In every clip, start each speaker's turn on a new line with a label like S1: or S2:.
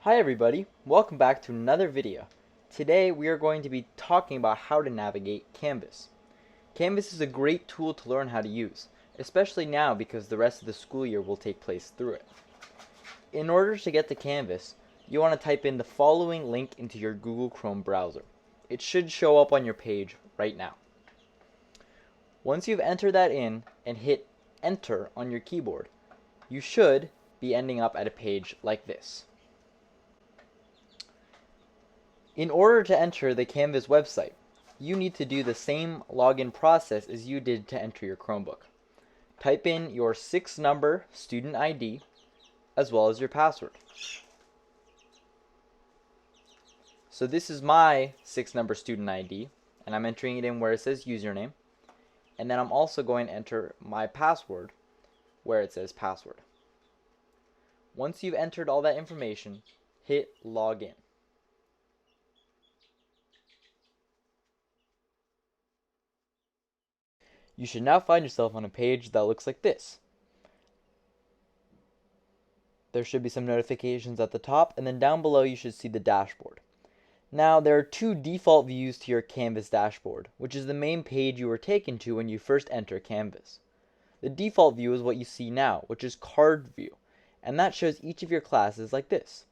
S1: Hi everybody, welcome back to another video. Today we are going to be talking about how to navigate Canvas. Canvas is a great tool to learn how to use, especially now because the rest of the school year will take place through it. In order to get to Canvas, you want to type in the following link into your Google Chrome browser. It should show up on your page right now. Once you've entered that in and hit enter on your keyboard, you should be ending up at a page like this. In order to enter the Canvas website, you need to do the same login process as you did to enter your Chromebook. Type in your 6-number student ID as well as your password. So this is my 6-number student ID, and I'm entering it in where it says username, and then I'm also going to enter my password where it says password. Once you've entered all that information, hit login. You should now find yourself on a page that looks like this. There should be some notifications at the top, and then down below you should see the dashboard. Now, there are two default views to your Canvas dashboard, which is the main page you were taken to when you first enter Canvas. The default view is what you see now, which is card view, and that shows each of your classes like this.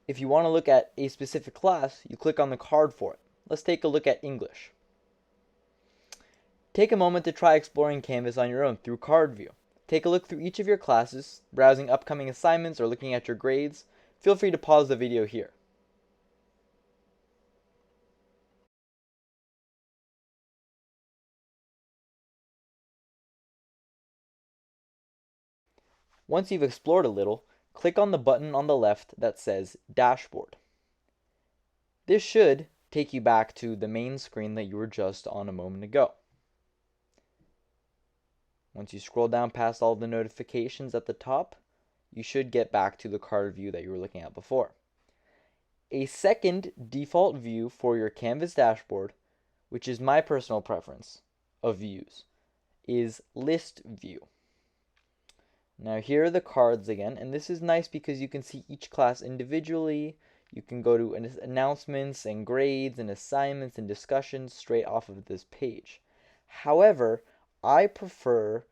S1: If you want to look at a specific class, you click on the card for it. Let's take a look at English. Take a moment to try exploring Canvas on your own through card view. Take a look through each of your classes, browsing upcoming assignments or looking at your grades. Feel free to pause the video here. Once you've explored a little, click on the button on the left that says Dashboard. This should take you back to the main screen that you were just on a moment ago. Once you scroll down past all the notifications at the top, you should get back to the card view that you were looking at before. A second default view for your Canvas dashboard, which is my personal preference of views, is List View. Now here are the cards again, and this is nice because you can see each class individually. You can go to announcements and grades and assignments and discussions straight off of this page. However, I prefer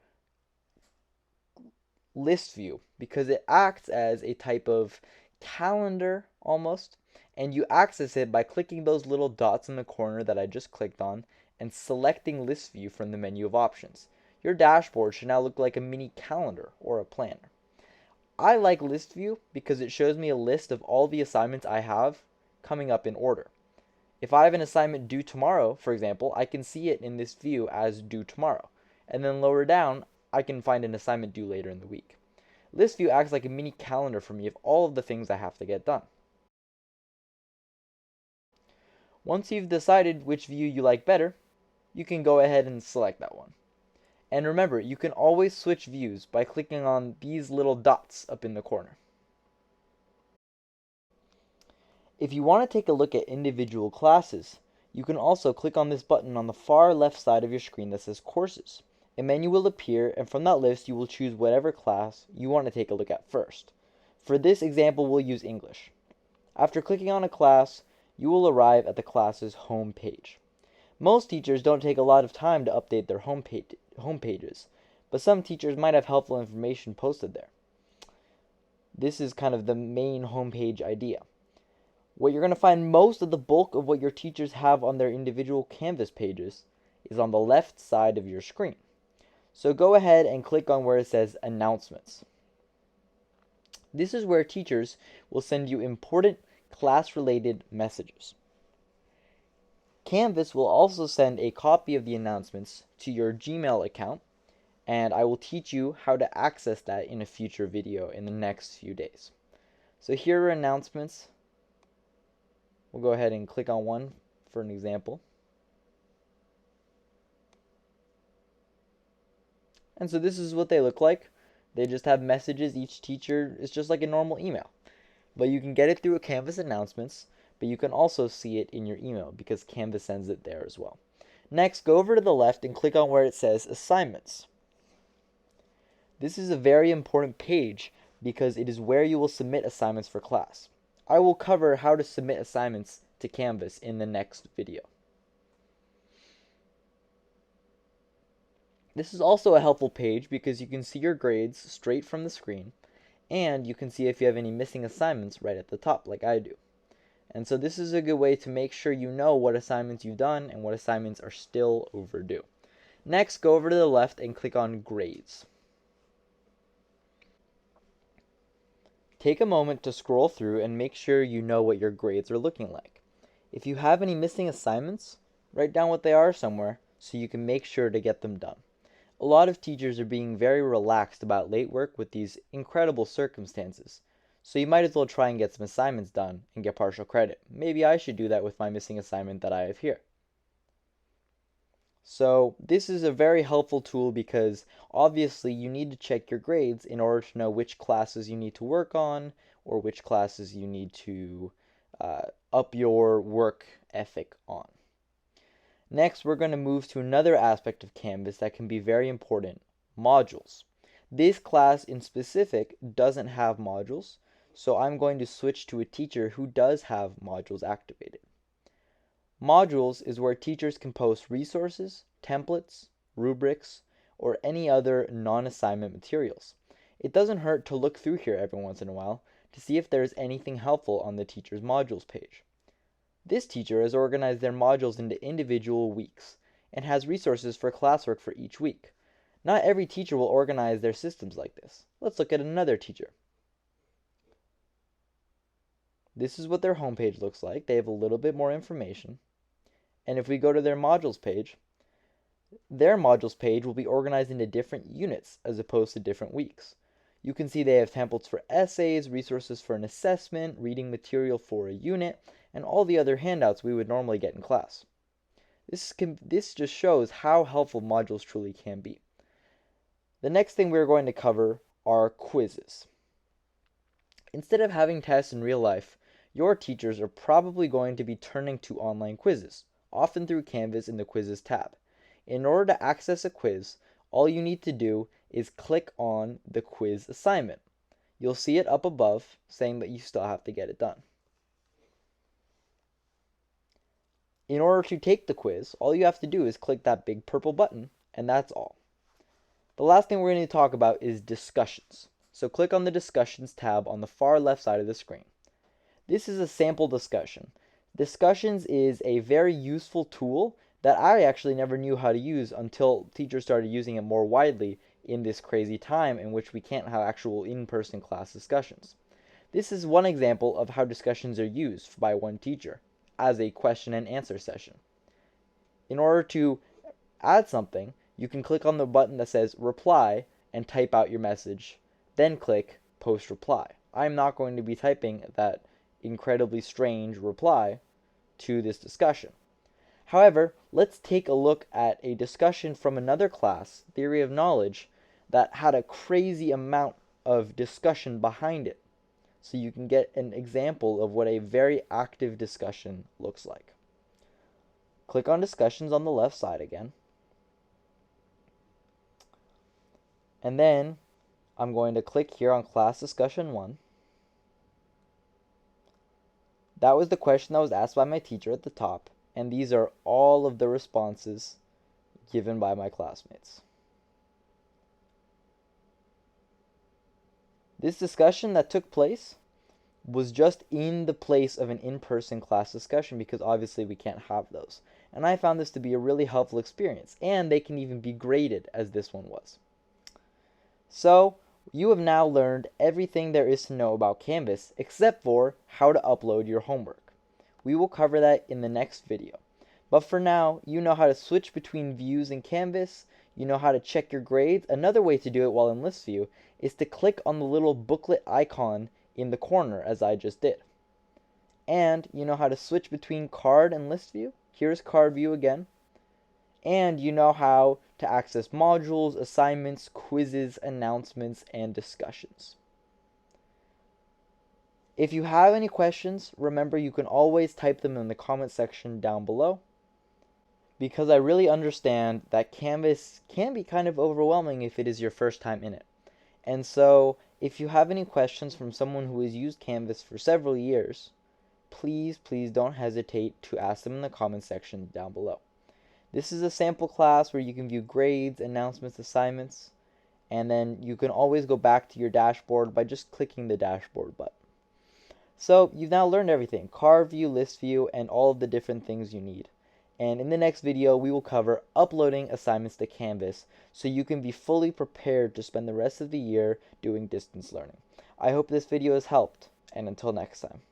S1: List View because it acts as a type of calendar almost, and you access it by clicking those little dots in the corner that I just clicked on and selecting List View from the menu of options. Your dashboard should now look like a mini calendar or a planner. I like List View because it shows me a list of all the assignments I have coming up in order. If I have an assignment due tomorrow, for example, I can see it in this view as due tomorrow. And then lower down, I can find an assignment due later in the week. List View acts like a mini calendar for me of all of the things I have to get done. Once you've decided which view you like better, you can go ahead and select that one. And remember, you can always switch views by clicking on these little dots up in the corner. If you want to take a look at individual classes, you can also click on this button on the far left side of your screen that says Courses. A menu will appear, and from that list you will choose whatever class you want to take a look at first. For this example, we'll use English. After clicking on a class, you will arrive at the class's home page. Most teachers don't take a lot of time to update their home pages, but some teachers might have helpful information posted there. This is kind of the main homepage idea. What you're going to find most of the bulk of what your teachers have on their individual Canvas pages is on the left side of your screen. So go ahead and click on where it says Announcements. This is where teachers will send you important class-related messages. Canvas will also send a copy of the announcements to your Gmail account, and I will teach you how to access that in a future video in the next few days. So here are announcements. We'll go ahead and click on one for an example. And so this is what they look like. They just have messages. Each teacher is just like a normal email. But you can get it through a Canvas announcements, but you can also see it in your email because Canvas sends it there as well. Next, go over to the left and click on where it says Assignments. This is a very important page because it is where you will submit assignments for class. I will cover how to submit assignments to Canvas in the next video. This is also a helpful page because you can see your grades straight from the screen, and you can see if you have any missing assignments right at the top like I do. And so this is a good way to make sure you know what assignments you've done and what assignments are still overdue. Next, go over to the left and click on Grades. Take a moment to scroll through and make sure you know what your grades are looking like. If you have any missing assignments, write down what they are somewhere so you can make sure to get them done. A lot of teachers are being very relaxed about late work with these incredible circumstances, so you might as well try and get some assignments done and get partial credit. Maybe I should do that with my missing assignment that I have here. So this is a very helpful tool because obviously you need to check your grades in order to know which classes you need to work on or which classes you need to up your work ethic on. Next, we're going to move to another aspect of Canvas that can be very important, modules. This class in specific doesn't have modules, so I'm going to switch to a teacher who does have modules activated. Modules is where teachers can post resources, templates, rubrics, or any other non-assignment materials. It doesn't hurt to look through here every once in a while to see if there's anything helpful on the teacher's modules page. This teacher has organized their modules into individual weeks and has resources for classwork for each week. Not every teacher will organize their systems like this. Let's look at another teacher. This is what their homepage looks like. They have a little bit more information. And if we go to their modules page, their modules page will be organized into different units as opposed to different weeks. You can see they have templates for essays, resources for an assessment, reading material for a unit, and all the other handouts we would normally get in class. This just shows how helpful modules truly can be. The next thing we're going to cover are quizzes. Instead of having tests in real life, your teachers are probably going to be turning to online quizzes, often through Canvas in the Quizzes tab. In order to access a quiz, all you need to do is click on the quiz assignment. You'll see it up above saying that you still have to get it done. In order to take the quiz, all you have to do is click that big purple button, and that's all. The last thing we're going to talk about is discussions. So click on the Discussions tab on the far left side of the screen. This is a sample discussion. Discussions is a very useful tool that I actually never knew how to use until teachers started using it more widely in this crazy time in which we can't have actual in-person class discussions. This is one example of how discussions are used by one teacher as a question and answer session. In order to add something, you can click on the button that says reply and type out your message, then click post reply. I'm not going to be typing that incredibly strange reply to this discussion. However, let's take a look at a discussion from another class, Theory of Knowledge, that had a crazy amount of discussion behind it. So you can get an example of what a very active discussion looks like. Click on Discussions on the left side again. And then I'm going to click here on Class Discussion 1. That was the question that was asked by my teacher at the top, and these are all of the responses given by my classmates. This discussion that took place was just in the place of an in-person class discussion because obviously we can't have those. And I found this to be a really helpful experience, and they can even be graded as this one was. So, you have now learned everything there is to know about Canvas except for how to upload your homework. We will cover that in the next video. But for now, you know how to switch between views in Canvas, you know how to check your grades. Another way to do it while in list view is to click on the little booklet icon in the corner as I just did. And you know how to switch between card and list view. Here's card view again. And you know how to access modules, assignments, quizzes, announcements, and discussions. If you have any questions, remember you can always type them in the comment section down below, because I really understand that Canvas can be kind of overwhelming if it is your first time in it. And so If you have any questions from someone who has used Canvas for several years, please don't hesitate to ask them in the comments section down below. This is a sample class where you can view grades, announcements, assignments, and then you can always go back to your dashboard by just clicking the dashboard button. So you've now learned everything: card view, list view, and all of the different things you need. And in the next video, we will cover uploading assignments to Canvas so you can be fully prepared to spend the rest of the year doing distance learning. I hope this video has helped, and until next time.